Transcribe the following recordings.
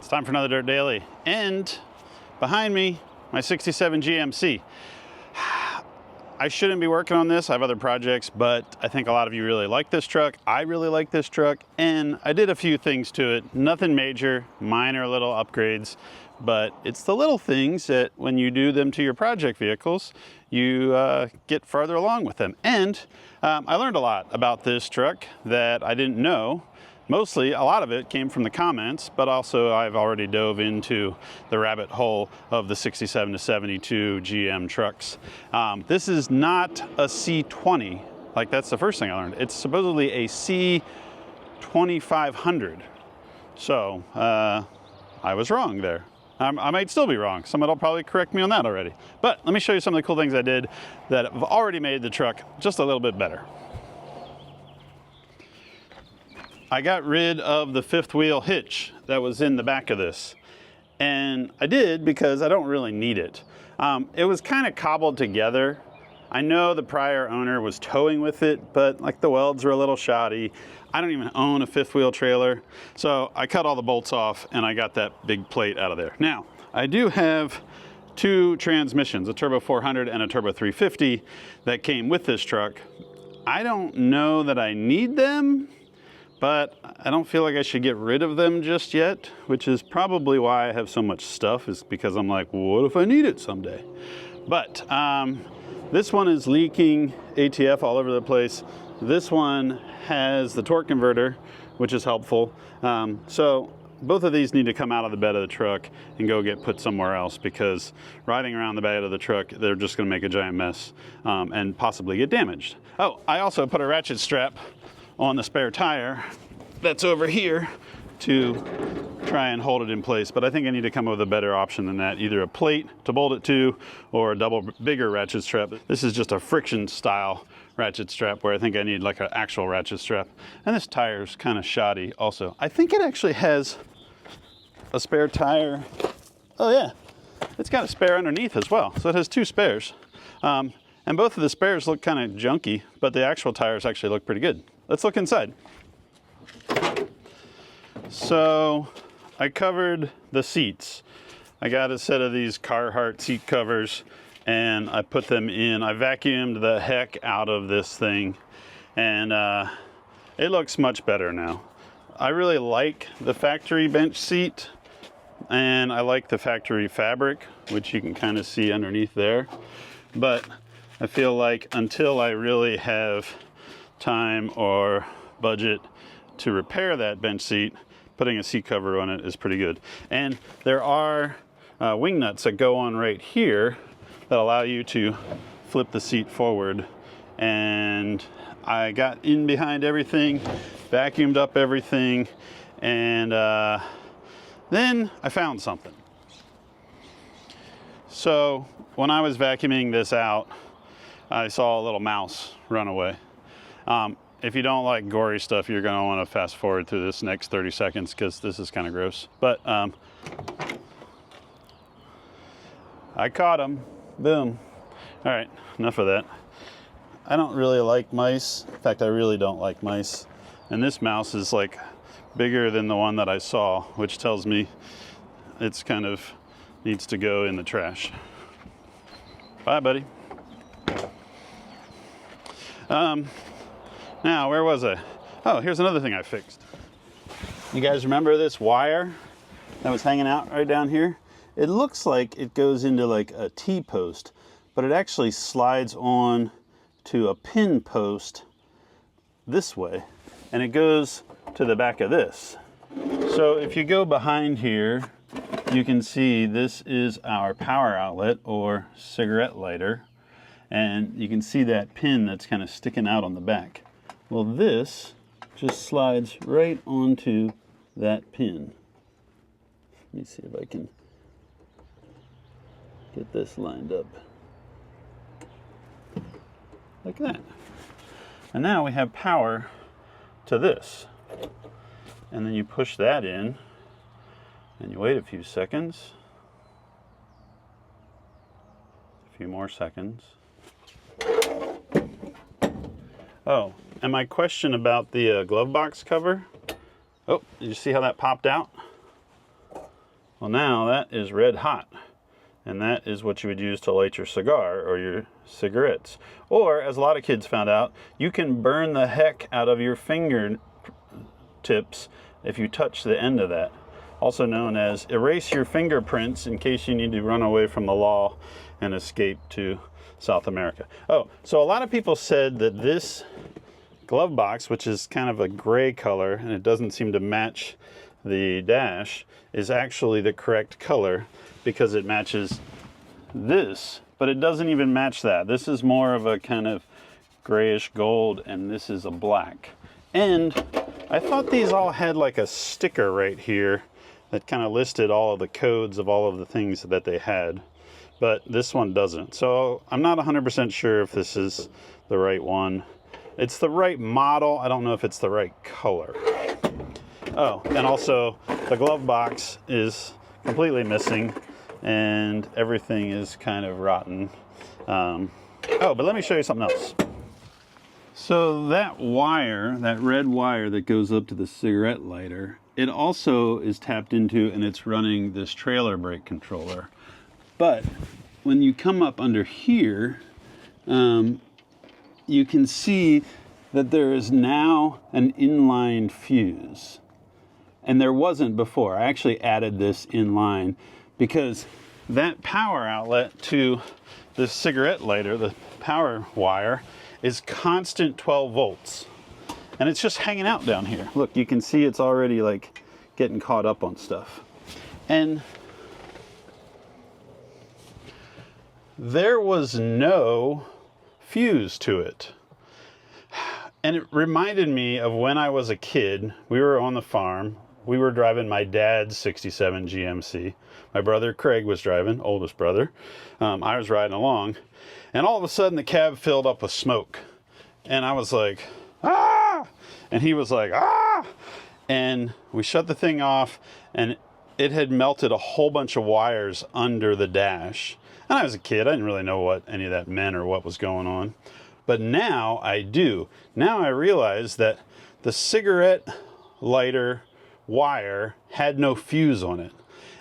It's time for another Dirt Daily. And behind me, my 67 GMC. I shouldn't be working on this. I have other projects, but I think a lot of you really like this truck. I really like this truck, and I did a few things to it. Nothing major, minor little upgrades, but it's the little things that when you do them to your project vehicles, you get farther along with them. And I learned a lot about this truck that I didn't know. Mostly, a lot of it came from the comments, but also I've already dove into the rabbit hole of the 67 to 72 GM trucks. This is not a C20, like that's the first thing I learned. It's supposedly a C2500. So I was wrong there. I might still be wrong. Someone will probably correct me on that already. But let me show you some of the cool things I did that have already made the truck just a little bit better. I got rid of the fifth wheel hitch that was in the back of this. And I did because I don't really need it. It was kind of cobbled together. I know the prior owner was towing with it, but like the welds were a little shoddy. I don't even own a fifth wheel trailer. So I cut all the bolts off and I got that big plate out of there. Now, I do have two transmissions, a Turbo 400 and a Turbo 350 that came with this truck. I don't know that I need them, but I don't feel like I should get rid of them just yet, which is probably why I have so much stuff, is because I'm like, what if I need it someday? But this one is leaking ATF all over the place. This one has the torque converter, which is helpful. So both of these need to come out of the bed of the truck and go get put somewhere else, because riding around the bed of the truck, they're just gonna make a giant mess and possibly get damaged. Oh, I also put a ratchet strap on the spare tire that's over here to try and hold it in place, but I think I need to come up with a better option than that, either a plate to bolt it to or a double bigger ratchet strap. This is just a friction style ratchet strap, where I think I need like an actual ratchet strap. And this tire is kind of shoddy also. I think it actually has a spare tire. Oh yeah, it's got a spare underneath as well, so it has two spares. And both of the spares look kind of junky, but the actual tires actually look pretty good. Let's look inside. So I covered the seats. I got a set of these Carhartt seat covers and I put them in. I vacuumed the heck out of this thing, and it looks much better now. I really like the factory bench seat, and I like the factory fabric, which you can kind of see underneath there. But I feel like until I really have time or budget to repair that bench seat, putting a seat cover on it is pretty good. And there are wing nuts that go on right here that allow you to flip the seat forward. And I got in behind everything, vacuumed up everything, and then I found something. So when I was vacuuming this out, I saw a little mouse run away. If you don't like gory stuff, you're gonna wanna fast forward through this next 30 seconds, because this is kind of gross. But I caught him, boom. All right, enough of that. I don't really like mice. In fact, I really don't like mice. And this mouse is like bigger than the one that I saw, which tells me it's kind of needs to go in the trash. Bye, buddy. Now, where was I? Oh, here's another thing I fixed. You guys remember this wire that was hanging out right down here? It looks like it goes into like a T-post, but it actually slides on to a pin post this way, and it goes to the back of this. So if you go behind here, you can see this is our power outlet or cigarette lighter, and you can see that pin that's kind of sticking out on the back. Well, this just slides right onto that pin. Let me see if I can get this lined up. Like that. And now we have power to this. And then you push that in, and you wait a few seconds. A few more seconds. Oh, and my question about the glove box cover. Oh, did you see how that popped out? Well, now that is red hot. And that is what you would use to light your cigar or your cigarettes. Or, as a lot of kids found out, you can burn the heck out of your fingertips if you touch the end of that. Also known as erase your fingerprints in case you need to run away from the law and escape to South America. Oh, so a lot of people said that this glove box, which is kind of a gray color and it doesn't seem to match the dash, is actually the correct color because it matches this, but it doesn't even match that. This is more of a kind of grayish gold and this is a black. And I thought these all had like a sticker right here that kind of listed all of the codes of all of the things that they had, but this one doesn't. So I'm not 100% sure if this is the right one. It's the right model. I don't know if it's the right color. Oh, and also the glove box is completely missing and everything is kind of rotten. Oh, but let me show you something else. So that wire, that red wire that goes up to the cigarette lighter, it also is tapped into and it's running this trailer brake controller. But when you come up under here, you can see that there is now an inline fuse. And there wasn't before. I actually added this inline because that power outlet to the cigarette lighter, the power wire, is constant 12 volts. And it's just hanging out down here. Look, you can see it's already like getting caught up on stuff. And there was no fuse to it. And it reminded me of when I was a kid. We were on the farm. We were driving my dad's 67 GMC. My brother Craig was driving, oldest brother. I was riding along. And all of a sudden the cab filled up with smoke. And I was like, ah! And he was like, ah! And we shut the thing off and it had melted a whole bunch of wires under the dash. And I was a kid. I didn't really know what any of that meant or what was going on. But now I do. Now I realize that the cigarette lighter wire had no fuse on it.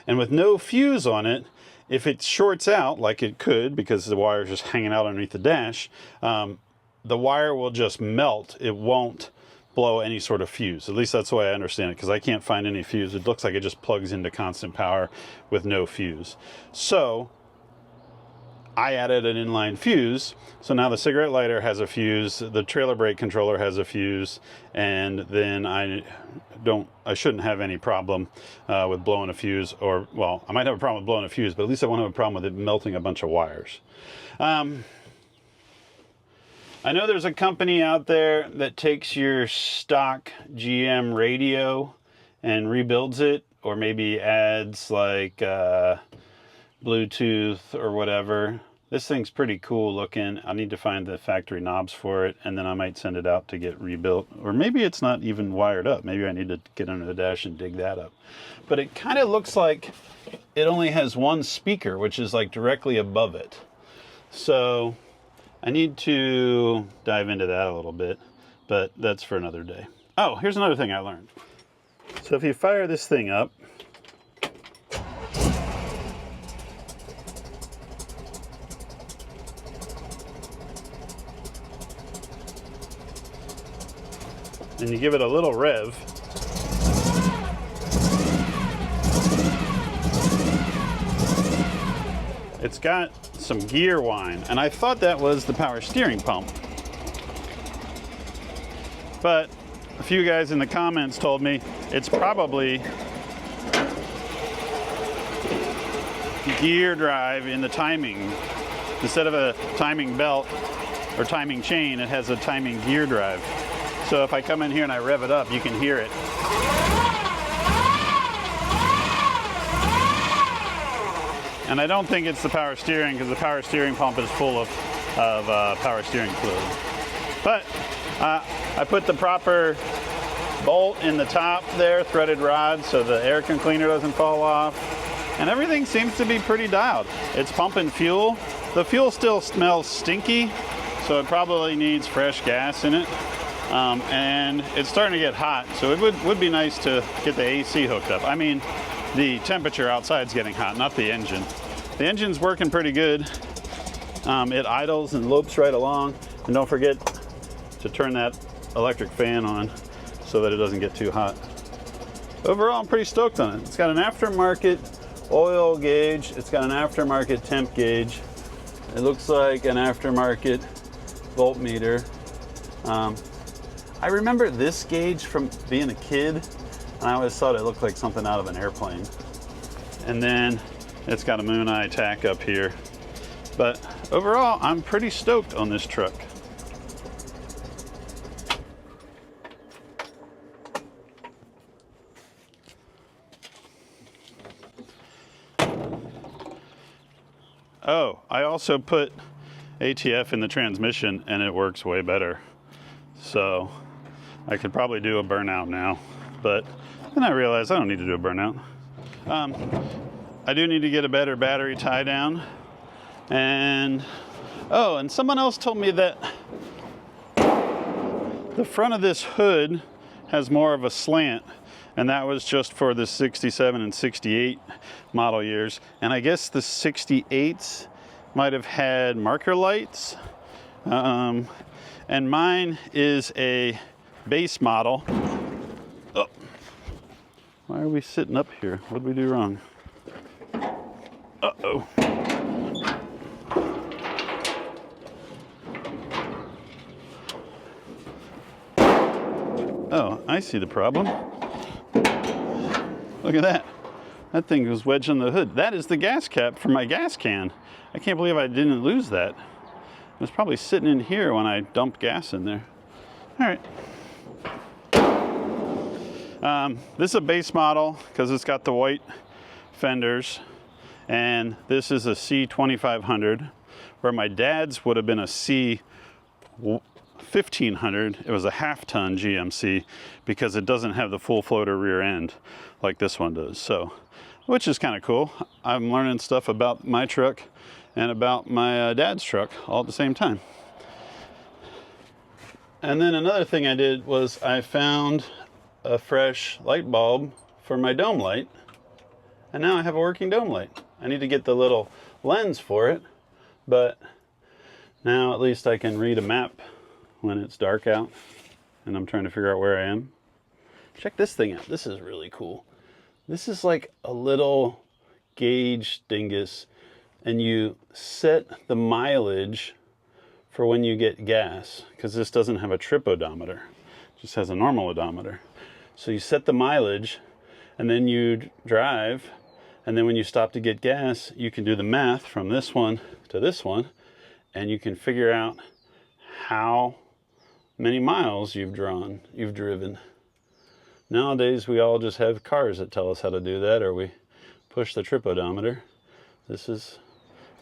And with no fuse on it, if it shorts out, like it could, because the wire is just hanging out underneath the dash, the wire will just melt. It won't blow any sort of fuse. At least that's the way I understand it, because I can't find any fuse. It looks like it just plugs into constant power with no fuse. So I added an inline fuse, so now the cigarette lighter has a fuse, the trailer brake controller has a fuse, and then I shouldn't have any problem with blowing a fuse, or, well, I might have a problem with blowing a fuse, but at least I won't have a problem with it melting a bunch of wires. I know there's a company out there that takes your stock GM radio and rebuilds it, or maybe adds like Bluetooth or whatever. This thing's pretty cool looking. I need to find the factory knobs for it, and then I might send it out to get rebuilt. Or maybe it's not even wired up. Maybe I need to get under the dash and dig that up. But it kind of looks like it only has one speaker, which is like directly above it. So I need to dive into that a little bit, but that's for another day. Oh, here's another thing I learned. So if you fire this thing up, and you give it a little rev, it's got some gear whine, and I thought that was the power steering pump. But a few guys in the comments told me it's probably gear drive in the timing. Instead of a timing belt or timing chain, it has a timing gear drive. So if I come in here and I rev it up, you can hear it. And I don't think it's the power steering, because the power steering pump is full of power steering fluid. But I put the proper bolt in the top there, threaded rod, so the air cleaner doesn't fall off. And everything seems to be pretty dialed. It's pumping fuel. The fuel still smells stinky, so it probably needs fresh gas in it. And it's starting to get hot, so it would be nice to get the AC hooked up. I mean, the temperature outside is getting hot, not the engine. The engine's working pretty good. It idles and lopes right along. And don't forget to turn that electric fan on so that it doesn't get too hot. Overall, I'm pretty stoked on it. It's got an aftermarket oil gauge. It's got an aftermarket temp gauge. It looks like an aftermarket voltmeter. I remember this gauge from being a kid, and I always thought it looked like something out of an airplane. And then it's got a moon eye tack up here. But overall, I'm pretty stoked on this truck. Oh, I also put ATF in the transmission and it works way better. So I could probably do a burnout now, but then I realized I don't need to do a burnout. I do need to get a better battery tie down. And someone else told me that the front of this hood has more of a slant, and that was just for the 67 and 68 model years. And I guess the 68s might have had marker lights. And mine is a base model. Oh. Why are we sitting up here? What did we do wrong? Uh-oh. Oh, I see the problem. Look at that. That thing was wedged on the hood. That is the gas cap for my gas can. I can't believe I didn't lose that. It was probably sitting in here when I dumped gas in there. All right. This is a base model because it's got the white fenders. And this is a C2500, where my dad's would have been a C1500. It was a half-ton GMC because it doesn't have the full floater rear end like this one does. So, which is kind of cool. I'm learning stuff about my truck and about my dad's truck all at the same time. And then another thing I did was I found a fresh light bulb for my dome light. And now I have a working dome light. I need to get the little lens for it, but now at least I can read a map when it's dark out and I'm trying to figure out where I am. Check this thing out. This is really cool. This is like a little gauge dingus, and you set the mileage for when you get gas, because this doesn't have a trip odometer. It just has a normal odometer. So you set the mileage and then you drive, and then when you stop to get gas, you can do the math from this one to this one, and you can figure out how many miles you've driven. Nowadays, we all just have cars that tell us how to do that, or we push the trip odometer. This is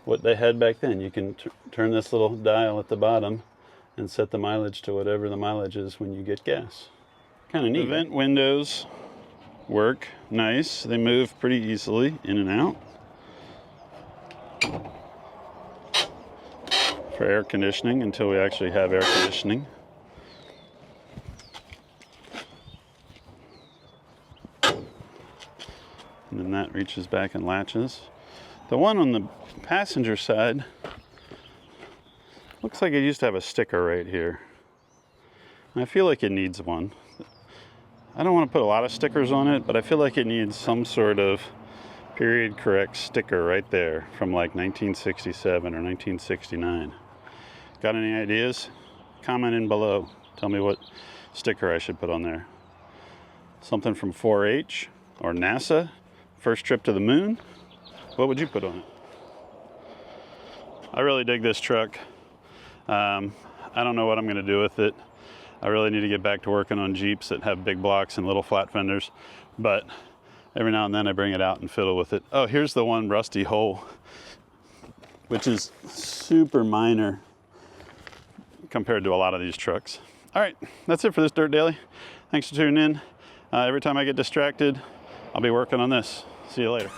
what they had back then. You can turn this little dial at the bottom and set the mileage to whatever the mileage is when you get gas. Kind of neat. The vent windows work nice. They move pretty easily in and out. For air conditioning, until we actually have air conditioning. And then that reaches back and latches. The one on the passenger side looks like it used to have a sticker right here. I feel like it needs one. I don't want to put a lot of stickers on it, but I feel like it needs some sort of period correct sticker right there from like 1967 or 1969. Got any ideas? Comment in below. Tell me what sticker I should put on there. Something from 4-H or NASA, first trip to the moon. What would you put on it? I really dig this truck. I don't know what I'm going to do with it. I really need to get back to working on Jeeps that have big blocks and little flat fenders, but every now and then I bring it out and fiddle with it. Oh, here's the one rusty hole, which is super minor compared to a lot of these trucks. All right, that's it for this Dirt Daily. Thanks for tuning in. Every time I get distracted, I'll be working on this. See you later.